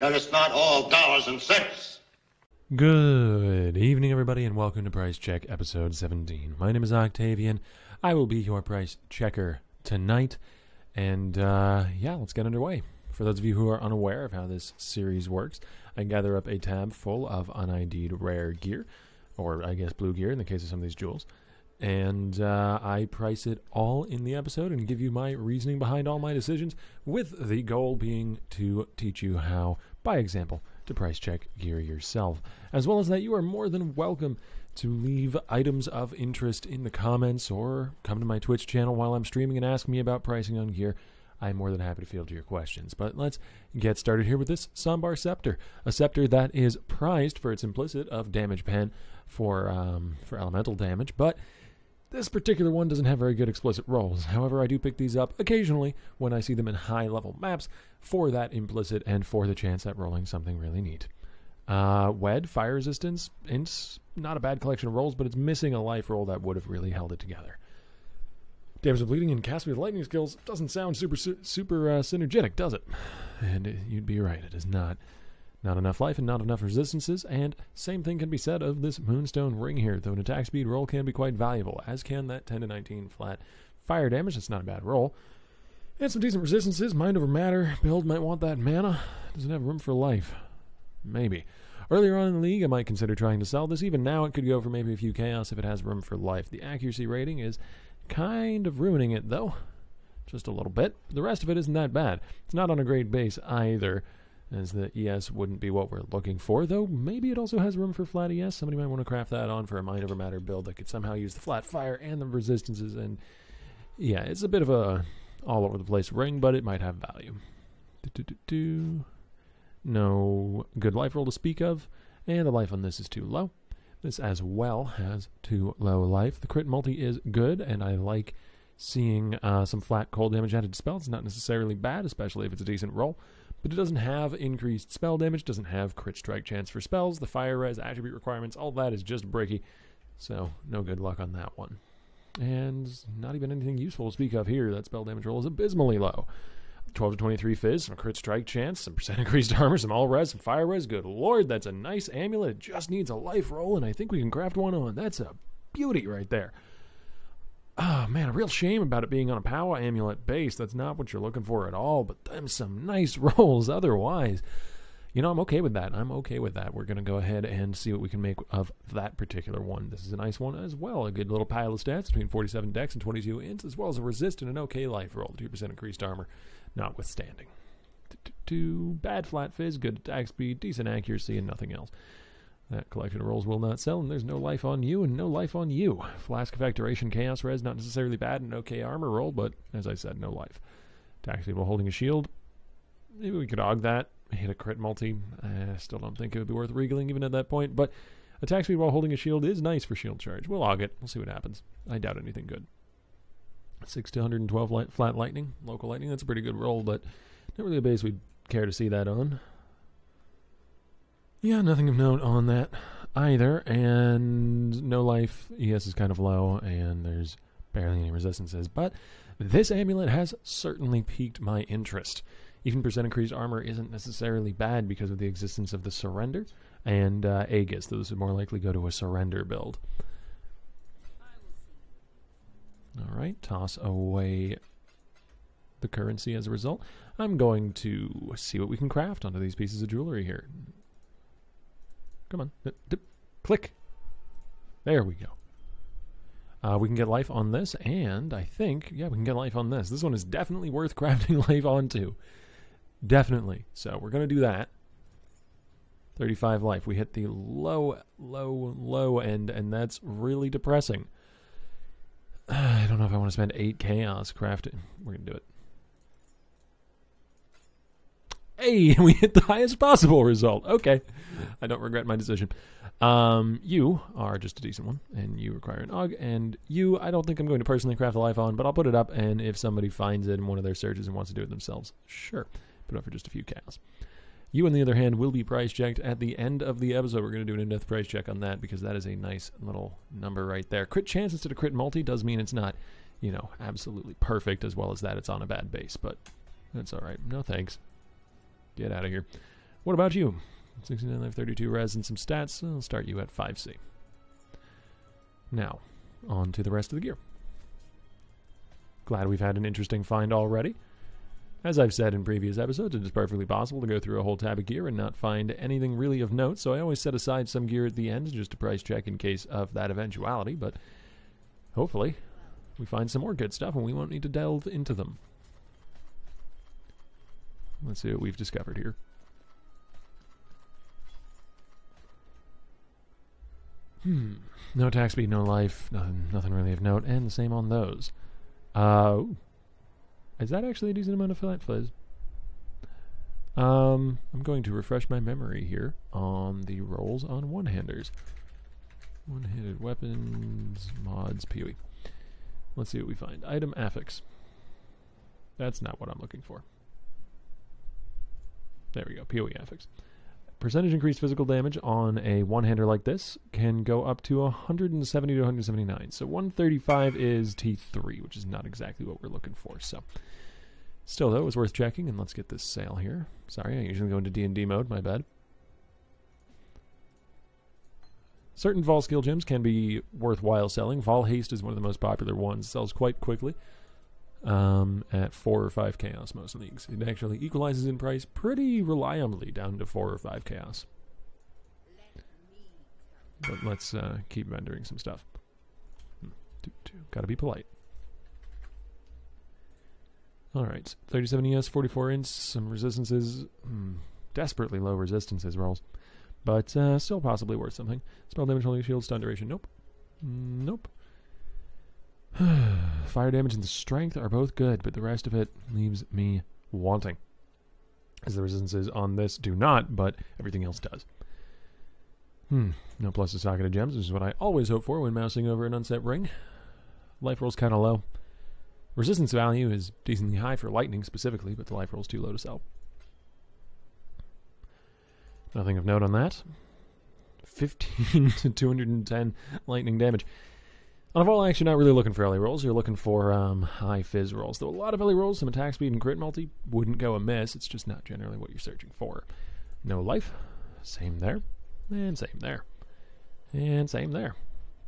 That it's not all dollars and cents. Good evening, everybody, and welcome to Price Check episode 17. My name is Octavian. I will be your price checker tonight, and let's get underway. For those of you who are unaware of how this series works, I gather up a tab full of un-ID'd rare gear, or I guess blue gear in the case of some of these jewels, and I price it all in the episode and give you my reasoning behind all my decisions, with the goal being to teach you how, by example, to price check gear yourself. As well as that, you are more than welcome to leave items of interest in the comments or come to my Twitch channel while I'm streaming and ask me about pricing on gear. I'm more than happy to field your questions. But let's get started here with this Sambar Scepter, a scepter that is prized for its implicit of damage pen for elemental damage, but this particular one doesn't have very good explicit rolls. However, I do pick these up occasionally when I see them in high-level maps for that implicit and for the chance at rolling something really neat. Wed, Fire Resistance, Ints, not a bad collection of rolls, but it's missing a life roll that would have really held it together. Damage of Bleeding and Cast with Lightning skills doesn't sound super synergetic, does it? And you'd be right, it is not. Not enough life and not enough resistances, and same thing can be said of this Moonstone Ring here, though an attack speed roll can be quite valuable, as can that 10 to 19 flat fire damage. That's not a bad roll. And some decent resistances. Mind over matter. Build might want that mana. Doesn't have room for life. Maybe. Earlier on in the league, I might consider trying to sell this. Even now, it could go for maybe a few chaos if it has room for life. The accuracy rating is kind of ruining it, though. Just a little bit. The rest of it isn't that bad. It's not on a great base either, as the ES wouldn't be what we're looking for, though maybe it also has room for flat ES. Somebody might want to craft that on for a Mind Over Matter build that could somehow use the flat fire and the resistances, and yeah, it's a bit of a all-over-the-place ring, but it might have value. No good life roll to speak of, and the life on this is too low. This as well has too low life. The crit multi is good, and I like seeing some flat cold damage added to spells. It's not necessarily bad, especially if it's a decent roll. But it doesn't have increased spell damage, doesn't have crit strike chance for spells, the fire res, attribute requirements, all that is just bricky. So, no good luck on that one. And not even anything useful to speak of here. That spell damage roll is abysmally low. 12 to 23 fizz, some crit strike chance, some percent increased armor, some all res, some fire res. Good lord, that's a nice amulet. It just needs a life roll, and I think we can craft one on. That's a beauty right there. Oh, man, a real shame about it being on a power amulet base. That's not what you're looking for at all, but them some nice rolls otherwise. You know, I'm okay with that. We're going to go ahead and see what we can make of that particular one. This is a nice one as well. A good little pile of stats between 47 dex and 22 ints, as well as a resist and an okay life roll. 2% increased armor, notwithstanding. Bad flat fizz, good attack speed, decent accuracy, and nothing else. That collection of rolls will not sell, and there's no life on you and no life on you. Flask Effect Duration Chaos Res, not necessarily bad, and okay armor roll, but as I said, no life. Attack speed while holding a shield. Maybe we could aug that. Hit a crit multi. I still don't think it would be worth regaling even at that point, but attack speed while holding a shield is nice for shield charge. We'll aug it. We'll see what happens. I doubt anything good. 6 to 112 flat lightning. Local lightning, that's a pretty good roll, but not really a base we'd care to see that on. Yeah, nothing of note on that either, and no life. ES is kind of low, and there's barely any resistances, but this amulet has certainly piqued my interest. Even percent increased armor isn't necessarily bad because of the existence of the Surrender and Aegis. Those would more likely go to a Surrender build. Alright, toss away the currency as a result. I'm going to see what we can craft onto these pieces of jewelry here. Come on. Click. There we go. We can get life on this, and I think, yeah, we can get life on this. This one is definitely worth crafting life onto. Definitely. So we're going to do that. 35 life. We hit the low end, and that's really depressing. I don't know if I want to spend 8 chaos crafting. We're going to do it. Hey, we hit the highest possible result. Okay. I don't regret my decision. You are just a decent one, and you require an AUG, and you, I don't think I'm going to personally craft a life on, but I'll put it up, and if somebody finds it in one of their searches and wants to do it themselves, sure. Put it up for just a few chaos. You, on the other hand, will be price checked at the end of the episode. We're going to do an in-depth price check on that, because that is a nice little number right there. Crit chance instead of crit multi does mean it's not, you know, absolutely perfect, as well as that it's on a bad base, but that's all right. No thanks. Get out of here. What about you? 69 life, 32 res, and some stats. I'll start you at 5C. Now, on to the rest of the gear. Glad we've had an interesting find already. As I've said in previous episodes, it is perfectly possible to go through a whole tab of gear and not find anything really of note, so I always set aside some gear at the end just to price check in case of that eventuality, but hopefully we find some more good stuff and we won't need to delve into them. Let's see what we've discovered here. No attack speed, no life, nothing really of note, and the same on those. Is that actually a decent amount of flat fizz? I'm going to refresh my memory here on the rolls on one-handers. One-handed weapons, mods, PoE. Let's see what we find. Item affix. That's not what I'm looking for. There we go, PoE affix. Percentage increased physical damage on a one-hander like this can go up to 170 to 179. So 135 is T3, which is not exactly what we're looking for. So still, though, it was worth checking, and let's get this sale here. Sorry, I usually go into D&D mode, my bad. Certain Vol skill gems can be worthwhile selling. Vol Haste is one of the most popular ones. Sells quite quickly. At 4 or 5 chaos most leagues. It actually equalizes in price pretty reliably down to 4 or 5 chaos. But let's keep rendering some stuff. Gotta be polite. Alright, 37 ES, 44 inch, some resistances. Desperately low resistances rolls. But still possibly worth something. Spell damage, holding shield, stun duration. Nope. Nope. Fire damage and the strength are both good, but the rest of it leaves me wanting. As the resistances on this do not, but everything else does. No plus to socketed gems, which is what I always hope for when mousing over an unset ring. Life roll's kind of low. Resistance value is decently high for lightning specifically, but the life roll's too low to sell. Nothing of note on that. 15 to 210 lightning damage. On a Vol action, not really looking for LA rolls. You're looking for high fizz rolls. Though a lot of LA rolls, some attack speed and crit multi wouldn't go amiss. It's just not generally what you're searching for. No life. Same there. And same there. And same there.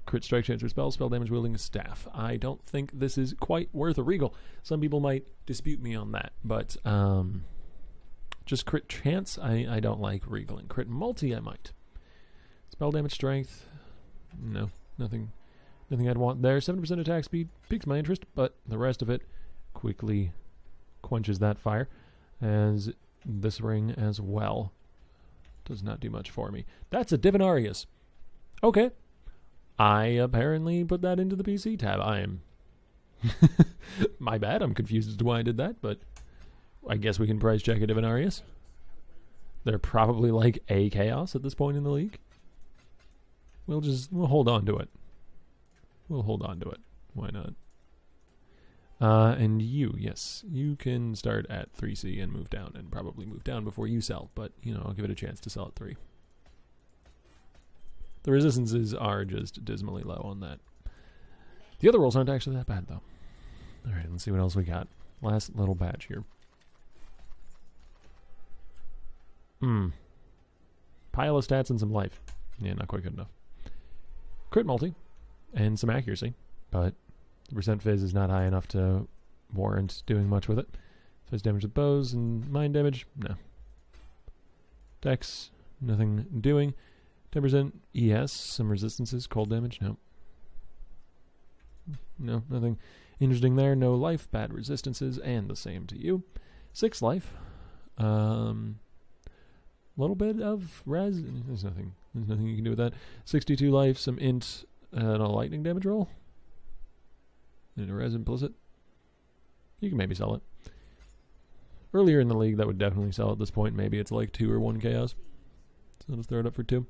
Crit strike chance for spell damage wielding a staff. I don't think this is quite worth a regal. Some people might dispute me on that, but just crit chance, I don't like regaling. Crit multi, I might. Spell damage strength, no, nothing I'd want there. 7% attack speed piques my interest, but the rest of it quickly quenches that fire, as this ring as well does not do much for me. That's a Divinarius. Okay. I apparently put that into the PC tab. I am... My bad, I'm confused as to why I did that, but I guess we can price check a Divinarius. They're probably like a chaos at this point in the league. We'll hold on to it. We'll hold on to it. Why not? And you, yes, you can start at 3C and move down, and probably move down before you sell, but, you know, I'll give it a chance to sell at 3. The resistances are just dismally low on that. The other rolls aren't actually that bad, though. Alright, let's see what else we got. Last little batch here. Pile of stats and some life. Yeah, not quite good enough. Crit multi. And some accuracy, but the percent fizz is not high enough to warrant doing much with it. Fizz damage with bows and mind damage, no. Dex, nothing doing. 10% ES, some resistances, cold damage, no. No, nothing interesting there. No life, bad resistances, and the same to you. 6 life. Little bit of res. There's nothing you can do with that. 62 life, some int, and a lightning damage roll. And a res implicit. You can maybe sell it. Earlier in the league, that would definitely sell at this point. Maybe it's like 2 or 1 chaos. So let's throw it up for 2.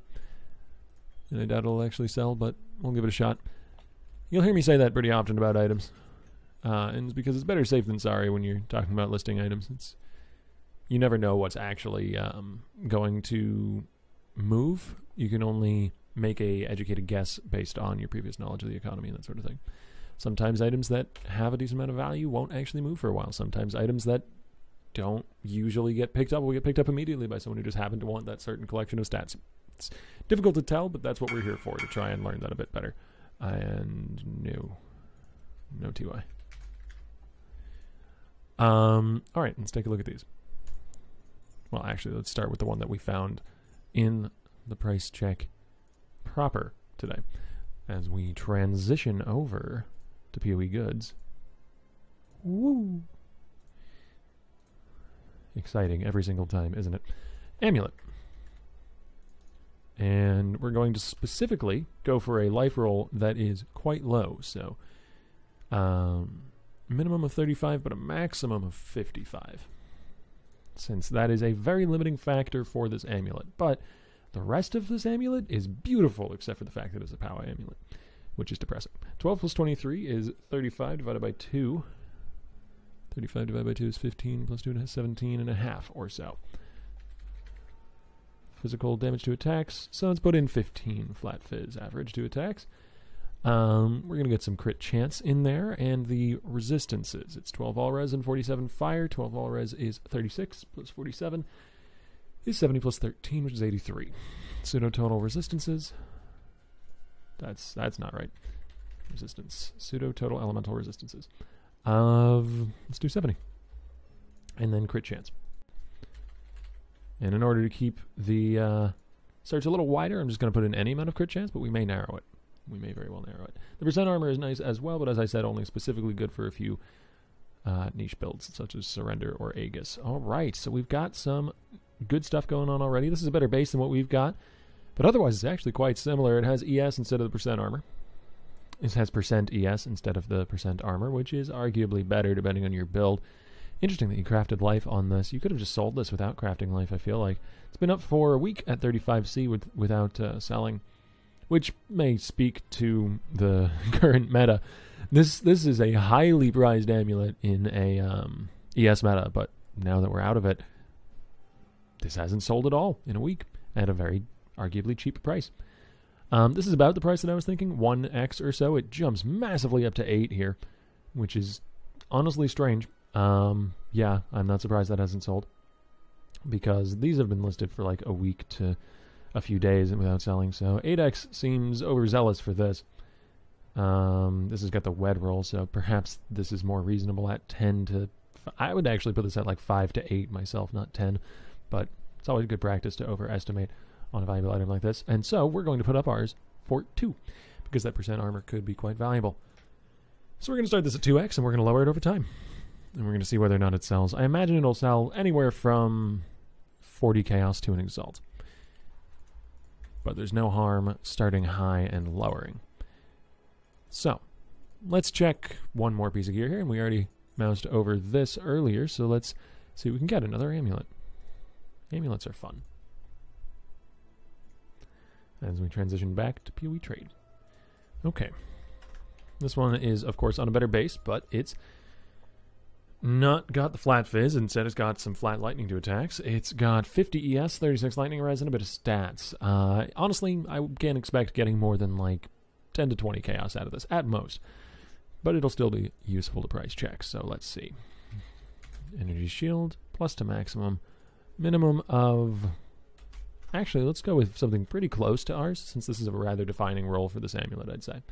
And I doubt it'll actually sell, but we'll give it a shot. You'll hear me say that pretty often about items. And it's because it's better safe than sorry when you're talking about listing items. You never know what's actually going to move. You can only make a educated guess based on your previous knowledge of the economy and that sort of thing. Sometimes items that have a decent amount of value won't actually move for a while. Sometimes items that don't usually get picked up will get picked up immediately by someone who just happened to want that certain collection of stats. It's difficult to tell, but that's what we're here for, to try and learn that a bit better. And no TY. Alright, let's take a look at these. Well, actually, let's start with the one that we found in the price check proper today, as we transition over to PoE goods. Woo! Exciting every single time, isn't it? Amulet. And we're going to specifically go for a life roll that is quite low. So, minimum of 35, but a maximum of 55. Since that is a very limiting factor for this amulet. But the rest of this amulet is beautiful, except for the fact that it's a power amulet, which is depressing. 12 plus 23 is 35 divided by 2. 35 divided by 2 is 15, plus 2 is 17 and a half or so. Physical damage to attacks, so let's put in 15 flat fizz average to attacks. We're going to get some crit chance in there, and the resistances. It's 12 all res and 47 fire. 12 all res is 36, plus 47 is 70 plus 13, which is 83. Pseudo total resistances. That's not right. Resistance. Pseudo total elemental resistances. Let's do 70. And then crit chance. And in order to keep the search a little wider, I'm just going to put in any amount of crit chance, but we may narrow it. We may very well narrow it. The percent armor is nice as well, but as I said, only specifically good for a few niche builds, such as Surrender or Aegis. Alright, so we've got some good stuff going on already. This is a better base than what we've got, but otherwise it's actually quite similar. It has ES instead of the percent armor. It has percent ES instead of the percent armor, which is arguably better depending on your build. Interesting that you crafted life on this. You could have just sold this without crafting life, I feel like. It's been up for a week at 35C without selling, which may speak to the current meta. This is a highly prized amulet in a ES meta, but now that we're out of it, this hasn't sold at all in a week at a very arguably cheap price. This is about the price that I was thinking, 1x or so. It jumps massively up to 8 here, which is honestly strange. Yeah, I'm not surprised that hasn't sold, because these have been listed for like a week to a few days without selling, so 8x seems overzealous for this. This has got the wed roll, so perhaps this is more reasonable at 10 to... I would actually put this at like 5 to 8 myself, not 10, but it's always good practice to overestimate on a valuable item like this. And so we're going to put up ours for 2, because that percent armor could be quite valuable. So we're going to start this at 2x, and we're going to lower it over time. And we're going to see whether or not it sells. I imagine it'll sell anywhere from 40 chaos to an exalt. But there's no harm starting high and lowering. So, let's check one more piece of gear here, and we already moused over this earlier, so let's see if we can get another amulet. Amulets are fun. As we transition back to PoE trade. Okay. This one is, of course, on a better base, but it's not got the flat fizz. Instead, it's got some flat lightning to attacks. It's got 50 ES, 36 lightning res, and a bit of stats. Honestly, I can't expect getting more than like 10 to 20 chaos out of this, at most. But it'll still be useful to price check, so let's see. Energy shield, plus to maximum. Minimum of... Actually, let's go with something pretty close to ours, since this is a rather defining role for this amulet, I'd say.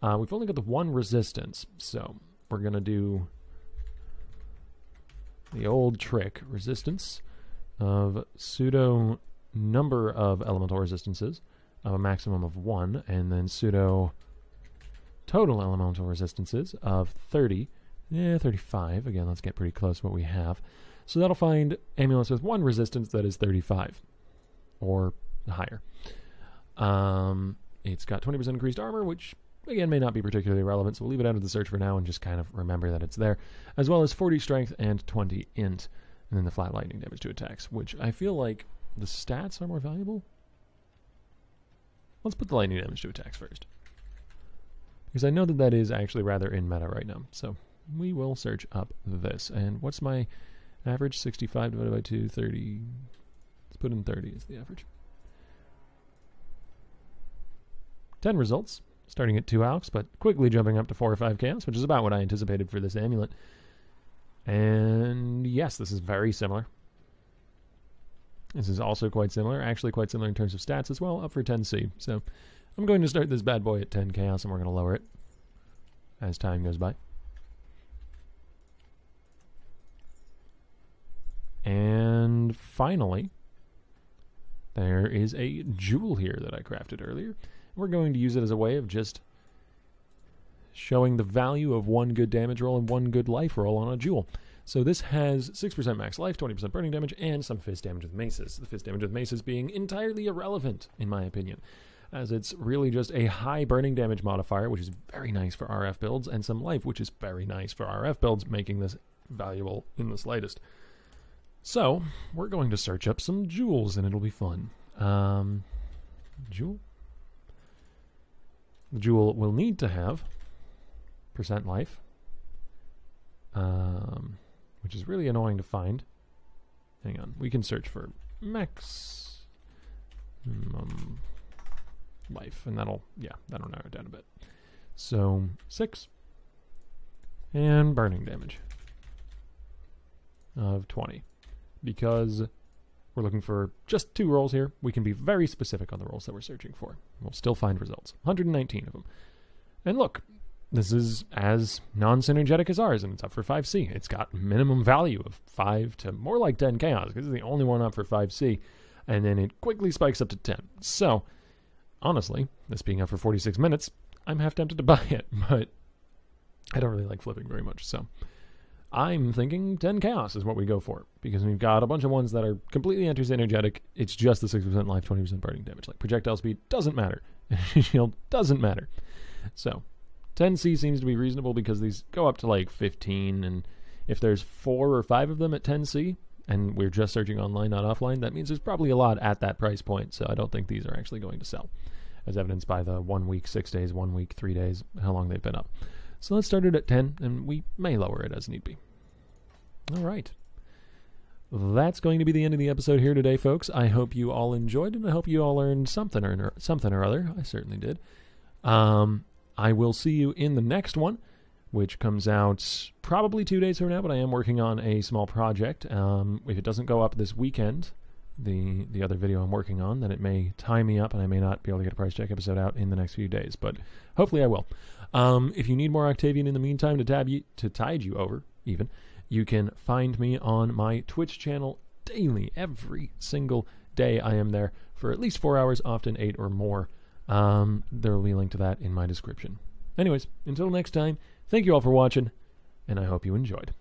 We've only got the one resistance, so we're going to do the old trick. Resistance of pseudo number of elemental resistances of a maximum of 1, and then pseudo total elemental resistances of 30. 35. Again, let's get pretty close to what we have. So that'll find amulets with 1 resistance that is 35. Or higher. It's got 20% increased armor, which, again, may not be particularly relevant, so we'll leave it out of the search for now and just kind of remember that it's there. As well as 40 strength and 20 int, and then the flat lightning damage to attacks, which I feel like the stats are more valuable. Let's put the lightning damage to attacks first, because I know that that is actually rather in meta right now. So we will search up this. And what's my average? 65 divided by 2, 30... Put in 30 is the average. 10 results, starting at 2 alchs, but quickly jumping up to 4 or 5 chaos, which is about what I anticipated for this amulet. And yes, this is very similar. This is also quite similar, actually quite similar in terms of stats as well, up for 10C. So I'm going to start this bad boy at 10 Chaos, and we're going to lower it as time goes by. And finally, there is a jewel here that I crafted earlier. We're going to use it as a way of just showing the value of one good damage roll and one good life roll on a jewel. So this has 6% max life, 20% burning damage, and some fist damage with maces. The fist damage with maces being entirely irrelevant, in my opinion, as it's really just a high burning damage modifier, which is very nice for RF builds, and some life, which is very nice for RF builds, making this valuable in the slightest. So, we're going to search up some jewels, and it'll be fun. Jewel? The jewel will need to have percent life, which is really annoying to find. Hang on, we can search for max life, and that'll narrow it down a bit. So 6, and burning damage of 20. Because we're looking for just 2 rolls here, we can be very specific on the rolls that we're searching for. We'll still find results. 119 of them. And look, this is as non-synergetic as ours, and it's up for 5C. It's got minimum value of 5 to more like 10 Chaos, because it's the only one up for 5C, and then it quickly spikes up to 10. So, honestly, this being up for 46 minutes, I'm half tempted to buy it, but I don't really like flipping very much, so I'm thinking 10 Chaos is what we go for, because we've got a bunch of ones that are completely anti-synergetic. It's just the 6% life, 20% burning damage. Like, projectile speed doesn't matter. Shield doesn't matter. So, 10C seems to be reasonable because these go up to like 15, and if there's 4 or 5 of them at 10C, and we're just searching online, not offline, that means there's probably a lot at that price point, so I don't think these are actually going to sell, as evidenced by the 1 week, 6 days, 1 week, 3 days, how long they've been up. So let's start it at 10, and we may lower it as need be. All right. That's going to be the end of the episode here today, folks. I hope you all enjoyed, and I hope you all learned something or other. I certainly did. I will see you in the next one, which comes out probably 2 days from now, but I am working on a small project. If it doesn't go up this weekend, the other video I'm working on, then it may tie me up, and I may not be able to get a price check episode out in the next few days, but hopefully I will. If you need more Octavian in the meantime to tide you over, even, you can find me on my Twitch channel daily. Every single day I am there for at least 4 hours, often 8 or more. There will be a link to that in my description. Anyways, until next time, thank you all for watching, and I hope you enjoyed.